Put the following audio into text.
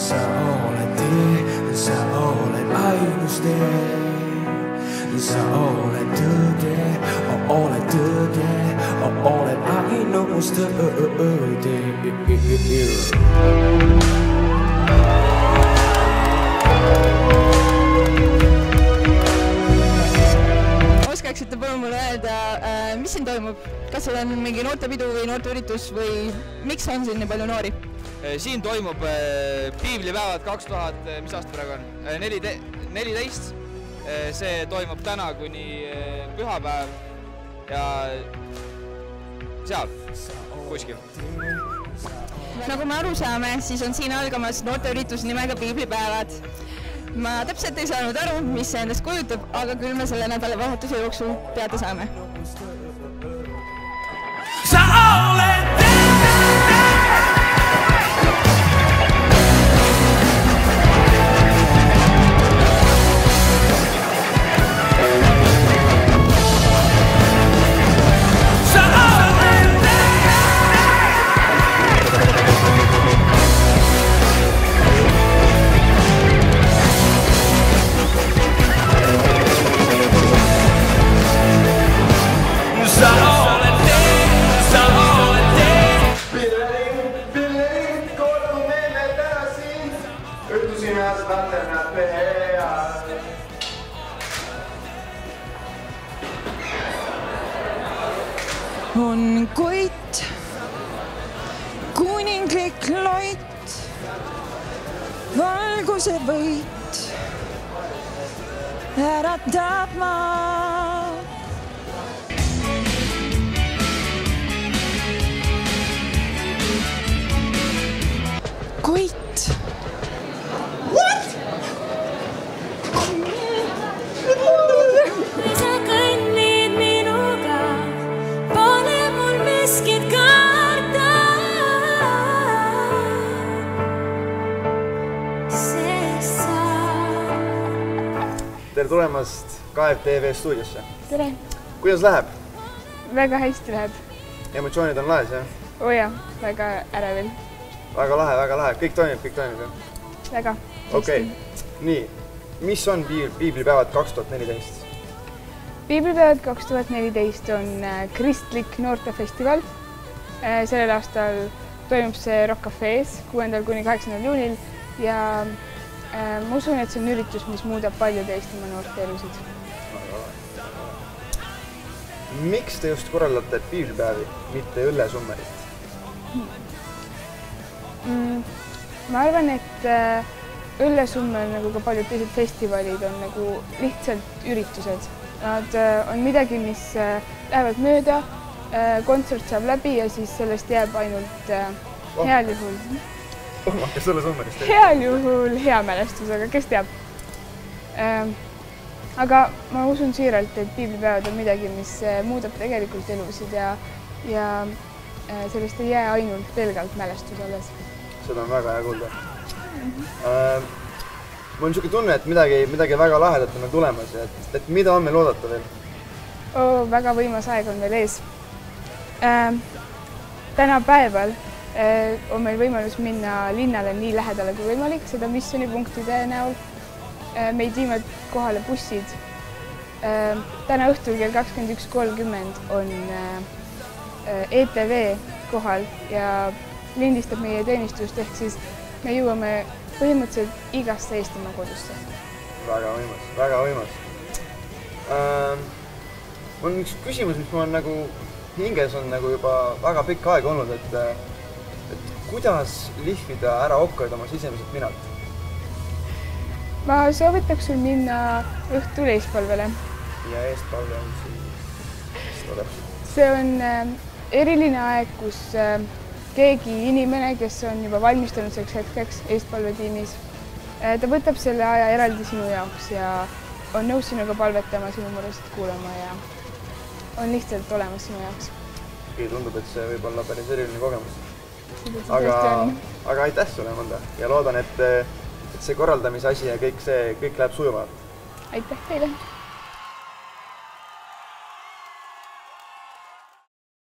Sa oled tee, sa oled ainus tee. Sa oled tõde, oled tõde, oled ainus tõde. Oskaksite palun mulle öelda, mis siin toimub? Kas see on mingi noortepidu või noorteüritus või miks on siin nii palju noori? Siin toimub piiblipäevad 2000, mis aasta praegu on? 14. See toimub täna kuni pühapäev ja seal kuskil. Nagu me aru saame, siis on siin algamas noorteüritus nimega piiblipäevad. Ma täpselt ei saanud aru, mis see endast kujutab, aga küll me selle nädalavahetuse jooksul teada saame. On Koit, kuninglik loit, valguse võit, äratab maa. Koit. What? Kui sa kõnnid minuga, pole mul miskit karta. Sest sa... Tere tulemast KFTV stuudiosse. Tere! Kuidas läheb? Väga hästi läheb. Emotsioonid on laes, jah? Oo jah, väga ärevil. Väga lahe, väga lahe. Kõik toimib, jah? Väga. Okei. Nii, mis on piiblipäevad 2014? Piiblipäevad 2014 on kristlik noortefestival. Sellel aastal toimub see Rock Cafe's 6. kuni 8. juunil ja ma usun, et see on üritus, mis muudab paljude Eestimaa noorte elusid. Miks te just korraldate piiblipäevi, mitte õllesummerit? Ma arvan, et õllesummer, nagu ka paljud teised festivalid, on nagu lihtsalt üritused. Nad on midagi, mis lähevad mööda, kontsert saab läbi ja siis sellest jääb ainult heal juhul. Kas õllesummerist? Heal juhul hea mälestus, aga kes teab. Aga ma usun siiralt, et piiblipäevad on midagi, mis muudab tegelikult elusid ja sellest ei jää ainult pelgalt mälestus alles. Seda on väga hea kuulda. Mul on niisugune tunne, et midagi väga lahedat on meil tulemas, et mida on meil oodata veel? Väga võimas aeg on veel ees. Täna päeval on meil võimalus minna linnale nii lähedale kui võimalik, seda missionipunktide näol. Meid viivad kohale bussid. Täna õhtul kell 21.30 on ETV kohal ja lindistab meie teenistust, ehk siis me jõuame põhimõtteliselt igasse Eestimaa kodusse. Väga võimas, väga võimas. Mul on üks küsimus, mis mul nagu hinges on nagu juba väga pikk aeg olnud, et kuidas lihvida ära okkad oma sisemised minad? Ma soovitaks sul minna õhtul eespalvele. Ja eespalve on siis? See on eriline aeg, kus keegi inimene, kes on juba valmistunud selleks hetkeks eespalvetiimis, ta võtab selle aja eraldi sinu jaoks ja on nõus sinuga palvetama, sinu muresid kuulama ja on lihtsalt olemas sinu jaoks. Tundub, et see võib olla päris eriline kogemus. Aga aitäh sulle, Amanda, ja loodan, et see korraldamise asi ja kõik läheb sujuvalt. Aitäh teile!